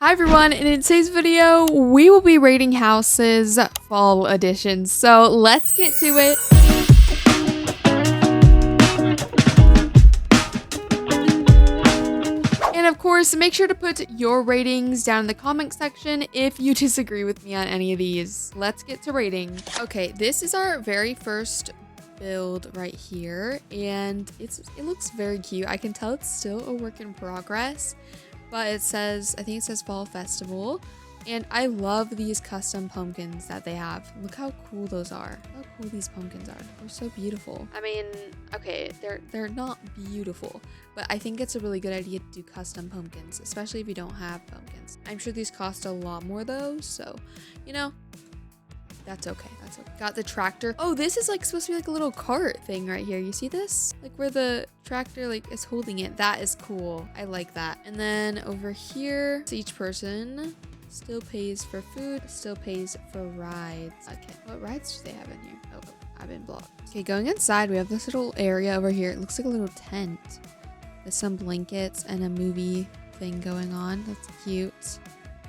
Hi everyone, and in today's video, we will be rating houses fall edition. So let's get to it. And of course, make sure to put your ratings down in the comment section if you disagree with me on any of these. Let's get to rating. Okay, this is our very first build right here, and it looks very cute. I can tell it's still a work in progress. But it says, I think it says Fall Festival. And I love these custom pumpkins that they have. Look how cool those are. Look how cool these pumpkins are. They're so beautiful. I mean, okay, they're not beautiful, but I think it's a really good idea to do custom pumpkins, especially if you don't have pumpkins. I'm sure these cost a lot more though, so, you know, that's okay. That's okay. Got the tractor. Oh, this is like supposed to be like a little cart thing right here. You see this? Like where the tractor like is holding it. That is cool. I like that. And then over here, so each person still pays for food, still pays for rides. Okay, what rides do they have in here? Oh, I've been blocked. Okay, going inside, we have this little area over here. It looks like a little tent with some blankets and a movie thing going on. That's cute.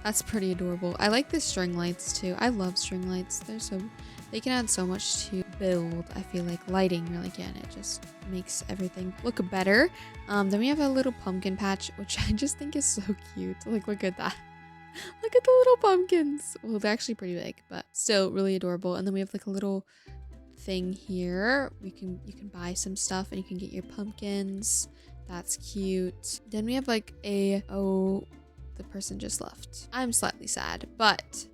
That's pretty adorable. I like the string lights too. I love string lights. They can add so much to build. I feel like lighting really can. It just makes everything look better. Then we have a little pumpkin patch, which I just think is so cute. Like, look at that. Look at the little pumpkins. Well, they're actually pretty big, but still really adorable. And then we have like a little thing here. You can buy some stuff and you can get your pumpkins. That's cute. Then we have like the person just left. I'm slightly sad, but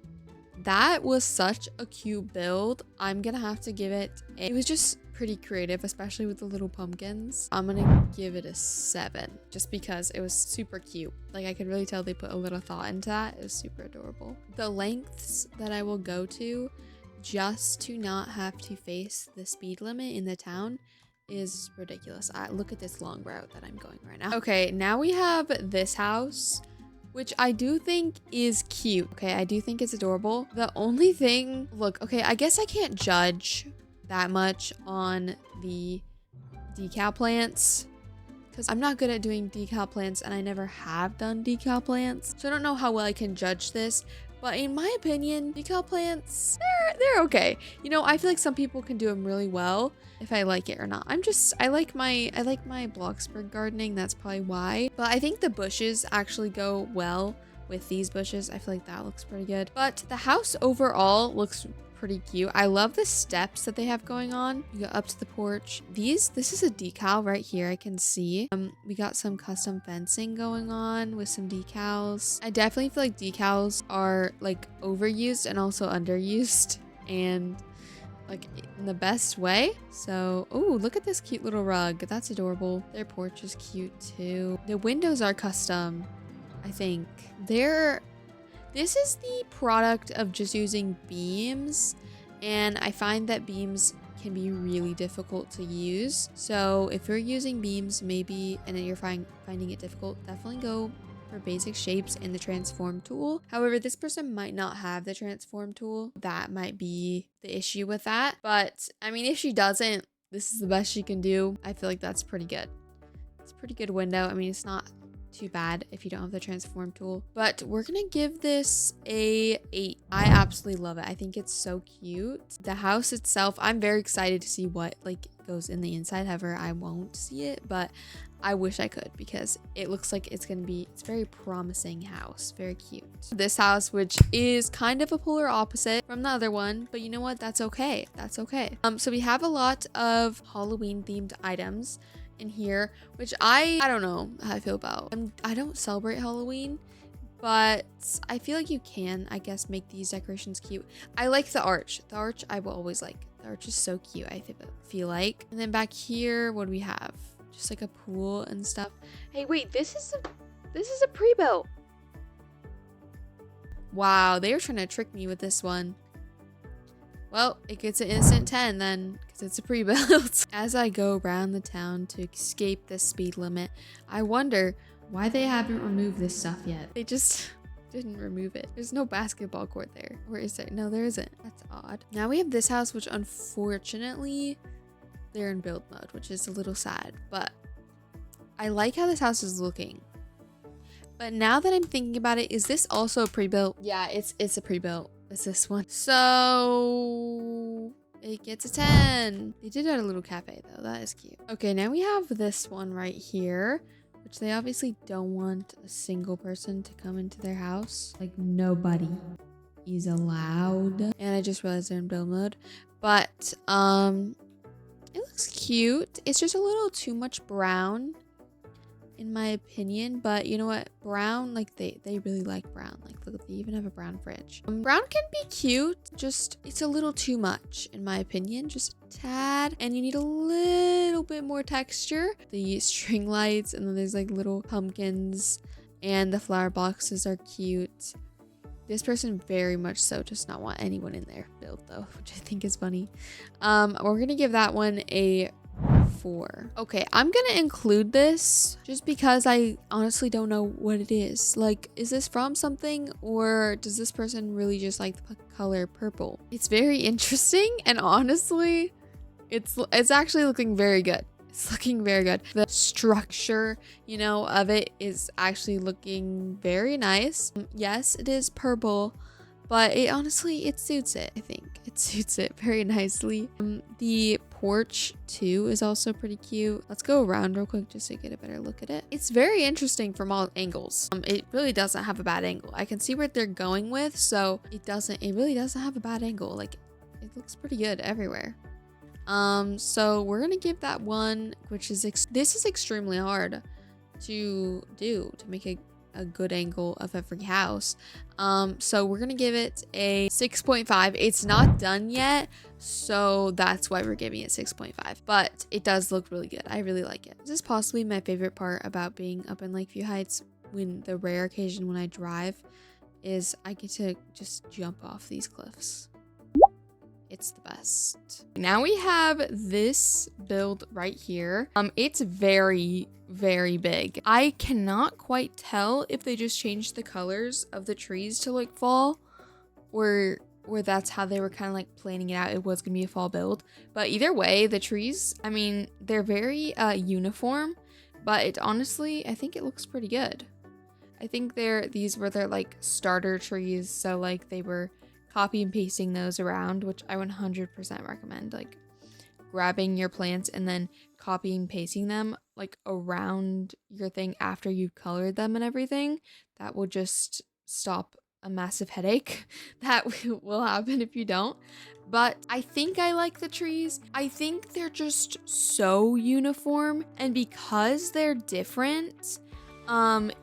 that was such a cute build. I'm gonna have to give it was just pretty creative, especially with the little pumpkins. I'm gonna give it a 7 just because it was super cute. Like, I could really tell they put a little thought into that. It was super adorable. The lengths that I will go to just to not have to face the speed limit in the town is ridiculous. Look at this long route that I'm going right now. Okay, now we have this house, which I do think is cute. Okay, I do think it's adorable. The only thing, look, okay, I guess I can't judge that much on the decal plants because I'm not good at doing decal plants and I never have done decal plants. So I don't know how well I can judge this. But in my opinion, decal plants, they're okay. You know, I feel like some people can do them really well if I like it or not. I like my Bloxburg gardening. That's probably why. But I think the bushes actually go well with these bushes. I feel like that looks pretty good. But the house overall looks pretty cute. I love the steps that they have going on. You go up to the porch. This is a decal right here. I can see. We got some custom fencing going on with some decals. I definitely feel like decals are like overused and also underused, and like in the best way. So, oh, look at this cute little rug. That's adorable. Their porch is cute too. The windows are custom, I think. This is the product of just using beams, and I find that beams can be really difficult to use. So if you're using beams maybe and then you're finding it difficult, definitely go for basic shapes in the transform tool. However, this person might not have the transform tool. That might be the issue with that. But I mean, if she doesn't, this is the best she can do. I feel like that's pretty good. It's a pretty good window. I mean, it's not too bad if you don't have the transform tool, but we're gonna give this a 8. I absolutely love it. I think it's so cute. The house itself, I'm very excited to see what like goes in the inside. However, I won't see it, but I wish I could because it looks like it's very promising house. Very cute. This house, which is kind of a polar opposite from the other one, but you know what? That's okay. That's okay. So we have a lot of Halloween themed items in here, which I don't know how I feel about. I don't celebrate Halloween, but I feel like you can, I guess, make these decorations cute. I like the arch. The arch I will always like. The arch is so cute, I feel like. And then back here, what do we have? Just like a pool and stuff. Hey, wait, this is a pre-built. Wow, they were trying to trick me with this one. Well, it gets an instant 10 then, because it's a pre-built. As I go around the town to escape the speed limit, I wonder why they haven't removed this stuff yet. They just didn't remove it. There's no basketball court there. Or is there? No, there isn't. That's odd. Now we have this house, which unfortunately, they're in build mode, which is a little sad. But I like how this house is looking. But now that I'm thinking about it, is this also a pre-built? Yeah, it's a pre-built. It's this one. So it gets a 10. They did add a little cafe though. That is cute. Okay, now we have this one right here, which they obviously don't want a single person to come into their house. Like nobody is allowed. And I just realized they're in build mode. But it looks cute. It's just a little too much brown, in my opinion. But you know what, brown, like they really like brown. Like look, they even have a brown fridge. Brown can be cute, just it's a little too much in my opinion, just a tad, and you need a little bit more texture. The string lights, and then there's like little pumpkins, and the flower boxes are cute. This person very much so does not want anyone in their build though, which I think is funny. We're gonna give that one a 4. Okay, I'm gonna include this just because I honestly don't know what it is. Like, is this from something, or does this person really just like the color purple? It's very interesting, and honestly, it's actually looking very good. It's looking very good. The structure, you know, of it is actually looking very nice. Yes, it is purple, but it honestly, it suits it. I think it suits it very nicely. The porch too is also pretty cute. Let's go around real quick just to get a better look at it. It's very interesting from all angles. It really doesn't have a bad angle. I can see where they're going with, so it really doesn't have a bad angle. Like, it looks pretty good everywhere. So we're gonna give that one, which is this is extremely hard to do, to make a good angle of every house. So we're gonna give it a 6.5. It's not done yet, so that's why we're giving it 6.5, but it does look really good. I really like it. This is possibly my favorite part about being up in Lakeview Heights, when the rare occasion when I drive, is I get to just jump off these cliffs. It's the best. Now we have this build right here. It's very, very big. I cannot quite tell if they just changed the colors of the trees to like fall, or that's how they were kind of like planning it out. It was gonna be a fall build, but either way, the trees, I mean, they're very uniform, but it honestly, I think it looks pretty good. I think these were their like starter trees, so like they were copy and pasting those around, which I 100% recommend. Like grabbing your plants and then copying and pasting them like around your thing after you've colored them and everything. That will just stop a massive headache that will happen if you don't. But I think I like the trees. I think they're just so uniform, and because they're different,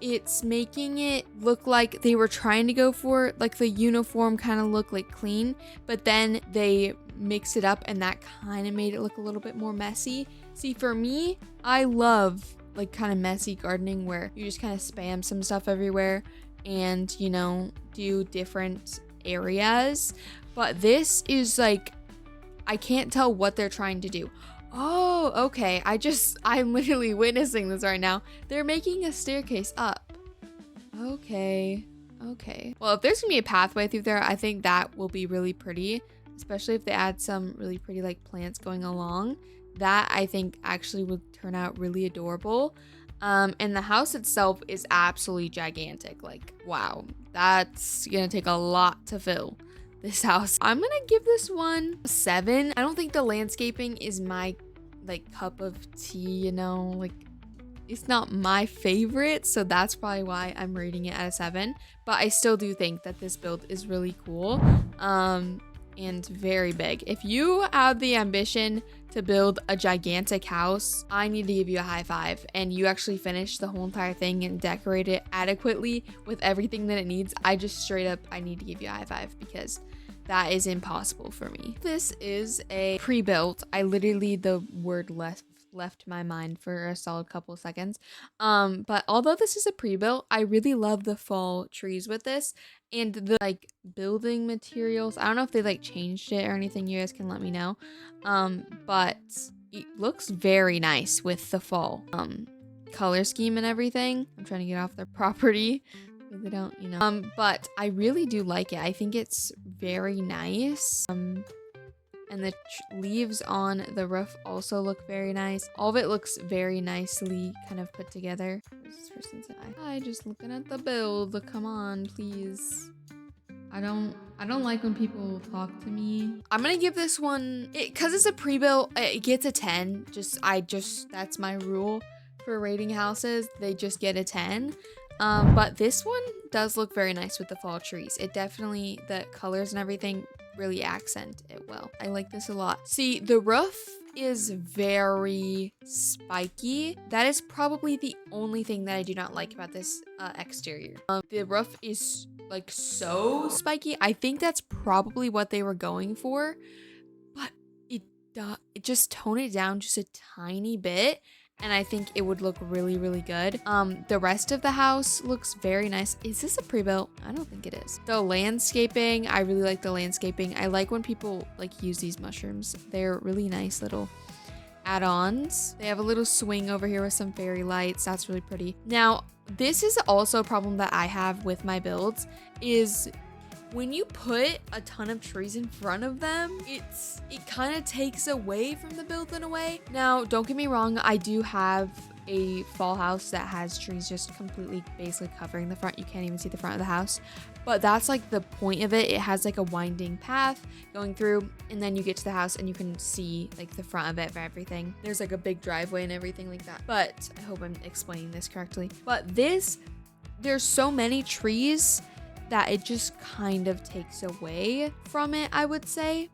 it's making it look like they were trying to go for like the uniform kind of look, like clean, but then they mix it up and that kind of made it look a little bit more messy. See, for me, I love like kind of messy gardening where you just kind of spam some stuff everywhere and, you know, do different areas. But this is like, I can't tell what they're trying to do. Oh, okay. I'm literally witnessing this right now. They're making a staircase up. Okay. Well, if there's gonna be a pathway through there, I think that will be really pretty, especially if they add some really pretty like plants going along. That I think actually would turn out really adorable. And the house itself is absolutely gigantic. Like, wow, that's gonna take a lot to fill this house. I'm gonna give this one a 7. I don't think the landscaping is my like cup of tea, you know, like it's not my favorite, so that's probably why I'm rating it at a 7. But I still do think that this build is really cool and very big. If you have the ambition to build a gigantic house, I need to give you a high 5, and you actually finish the whole entire thing and decorate it adequately with everything that it needs. I just straight up, I need to give you a high 5 because that is impossible for me. This is a pre-built. I literally, the word left my mind for a solid couple of seconds. But although this is a pre-built, I really love the fall trees with this and the like building materials. I don't know if they like changed it or anything. You guys can let me know. But it looks very nice with the fall color scheme and everything. I'm trying to get off their property. They don't, you know. But I really do like it. I think it's very nice. And And the leaves on the roof also look very nice. All of it looks very nicely kind of put together. Where's this person's eye? Hi, just looking at the build. Come on, please. I don't like when people talk to me. I'm gonna give this one, cause it's a pre-built, it gets a 10. That's my rule for rating houses. They just get a 10. But this one does look very nice with the fall trees. It definitely, the colors and everything really accent it well. I like this a lot. See, the roof is very spiky. That is probably the only thing that I do not like about this exterior. The roof is like so spiky. I think that's probably what they were going for, but it just tone it down just a tiny bit, and I think it would look really, really good. The rest of the house looks very nice. Is this a pre-built? I don't think it is. The landscaping, I really like the landscaping. I like when people like use these mushrooms. They're really nice little add-ons. They have a little swing over here with some fairy lights. That's really pretty. Now, this is also a problem that I have with my builds, is when you put a ton of trees in front of them, it kind of takes away from the build in a way. Now, don't get me wrong, I do have a fall house that has trees just completely basically covering the front. You can't even see the front of the house, but that's like the point of it. It has like a winding path going through, and then you get to the house and you can see like the front of it for everything. There's like a big driveway and everything like that. But I hope I'm explaining this correctly. But there's so many trees that it just kind of takes away from it, I would say,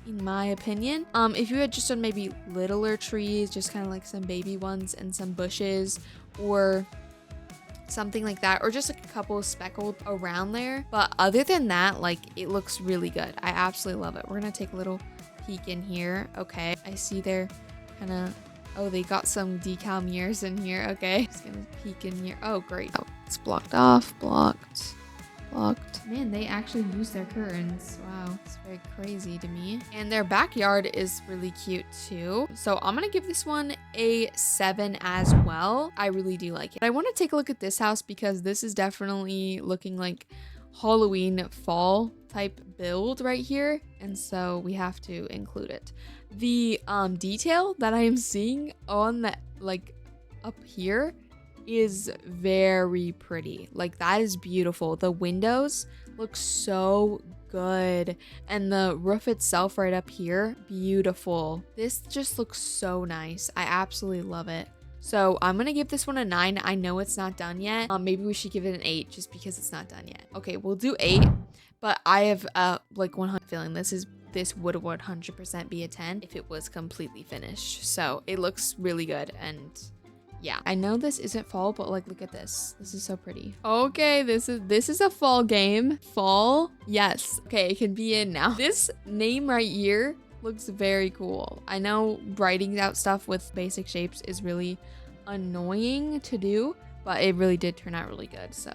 in my opinion. If you had just done maybe littler trees, just kind of like some baby ones and some bushes or something like that, or just like a couple of speckled around there. But other than that, like, it looks really good. I absolutely love it. We're gonna take a little peek in here. Okay, I see they're kind of, oh, they got some decal mirrors in here. Okay, just gonna peek in here. Oh, great. Oh, it's blocked off, blocked. Man, they actually use their curtains. Wow, it's very crazy to me. And their backyard is really cute too. So I'm gonna give this one a 7 as well. I really do like it. I want to take a look at this house because this is definitely looking like Halloween fall type build right here, and so we have to include it. The detail that I am seeing on the like up here is very pretty. Like, that is beautiful. The windows look so good, and the roof itself right up here, beautiful. This just looks so nice. I absolutely love it. So I'm gonna give this one a 9. I know it's not done yet. Maybe we should give it an 8 just because it's not done yet. Okay, we'll do 8, but I have like 100 feeling this would 100% be a 10 if it was completely finished. So it looks really good, and yeah, I know this isn't fall, but like, look at this. This is so pretty. Okay, this is a fall game. Fall? Yes. Okay, it can be in now. This name right here looks very cool. I know writing out stuff with basic shapes is really annoying to do, but it really did turn out really good. So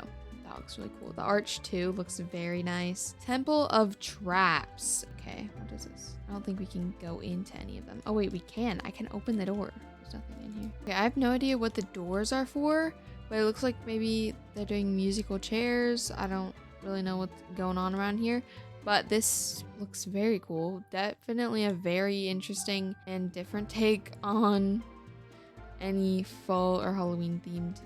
that looks really cool. The arch too looks very nice. Temple of Traps. Okay, what is this? I don't think we can go into any of them. Oh wait, we can. I can open the door. Nothing in here. Okay, I have no idea what the doors are for, but it looks like maybe they're doing musical chairs. I don't really know what's going on around here, but this looks very cool. Definitely a very interesting and different take on any fall or Halloween themed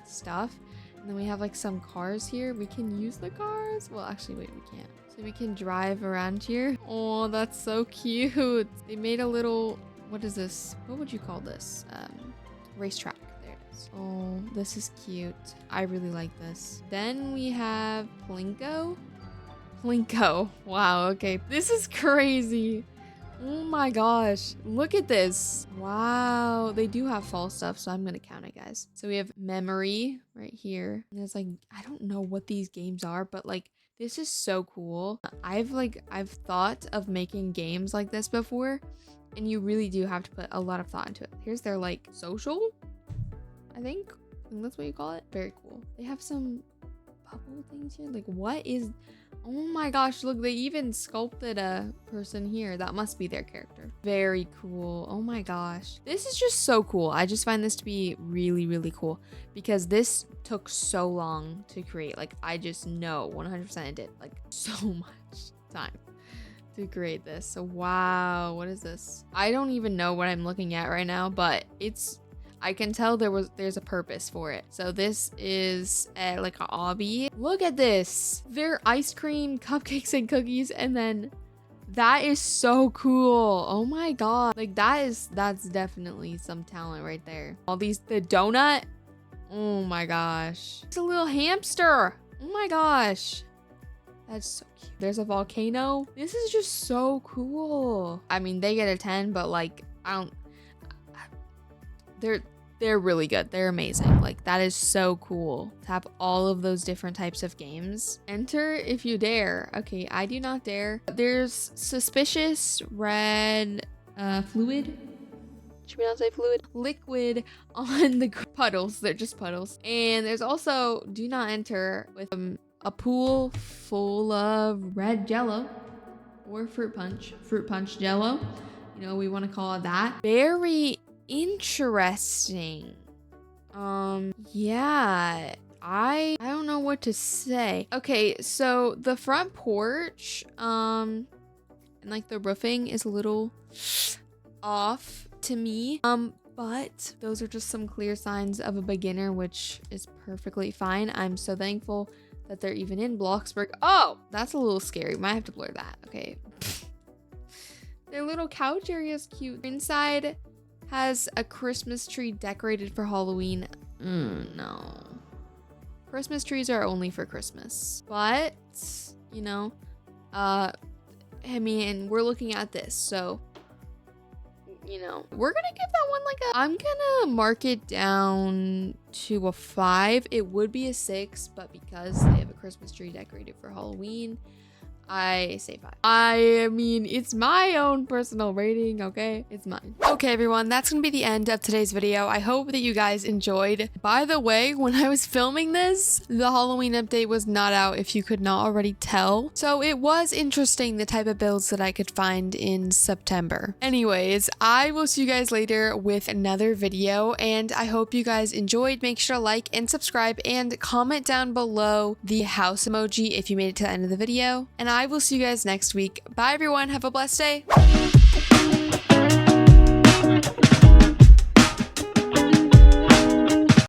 stuff. And then we have like some cars here. We can use the cars. Well, actually, wait, we can't. So we can drive around here. Oh, that's so cute. They made a little, what is this? What would you call this? Racetrack. There it is. Oh, this is cute. I really like this. Then we have Plinko. Wow, okay. This is crazy. Oh my gosh. Look at this. Wow. They do have fall stuff, so I'm going to count it, guys. So we have Memory right here. And it's like, I don't know what these games are, but like, this is so cool. I've thought of making games like this before, and you really do have to put a lot of thought into it. Here's their like social, I think that's what you call it. Very cool. They have some bubble things here. Like, what is, oh my gosh, look, they even sculpted a person here. That must be their character. Very cool. Oh my gosh. This is just so cool. I just find this to be really, really cool because this took so long to create. Like, I just know 100% it did, like, so much time. to create this. So wow, what is this? I don't even know what I'm looking at right now, but I can tell there's a purpose for it. So this is like a obby. Look at this. They're ice cream, cupcakes, and cookies, and then that is so cool. Oh my god. Like that's definitely some talent right there. The donut. Oh my gosh. It's a little hamster. Oh my gosh. That's so cute. There's a volcano. This is just so cool. I mean, they get a 10, but like, they're really good. They're amazing. Like, that is so cool to have all of those different types of games. Enter if you dare. Okay, I do not dare. There's suspicious red fluid. Should we not say fluid? Liquid on the puddles. They're just puddles. And there's also do not enter with a pool full of red jello or fruit punch jello. You know, we want to call it that. Very interesting. Yeah, I don't know what to say. Okay, so the front porch and like the roofing is a little off to me, but those are just some clear signs of a beginner, which is perfectly fine. I'm so thankful that they're even in Bloxburg. Oh, that's a little scary. Might have to blur that. Okay. Their little couch area is cute. Inside has a Christmas tree decorated for Halloween. No. Christmas trees are only for Christmas. But, you know, I mean, we're looking at this, so, you know, we're gonna give that one like I'm gonna mark it down to a 5. It would be a 6, but because they have a Christmas tree decorated for Halloween, I say 5. I mean, it's my own personal rating, okay? It's mine. Okay, everyone, that's gonna be the end of today's video. I hope that you guys enjoyed. By the way, when I was filming this, the Halloween update was not out, if you could not already tell. So it was interesting the type of builds that I could find in September. Anyways, I will see you guys later with another video, and I hope you guys enjoyed. Make sure to like and subscribe and comment down below the house emoji if you made it to the end of the video. And I will see you guys next week. Bye everyone, have a blessed day.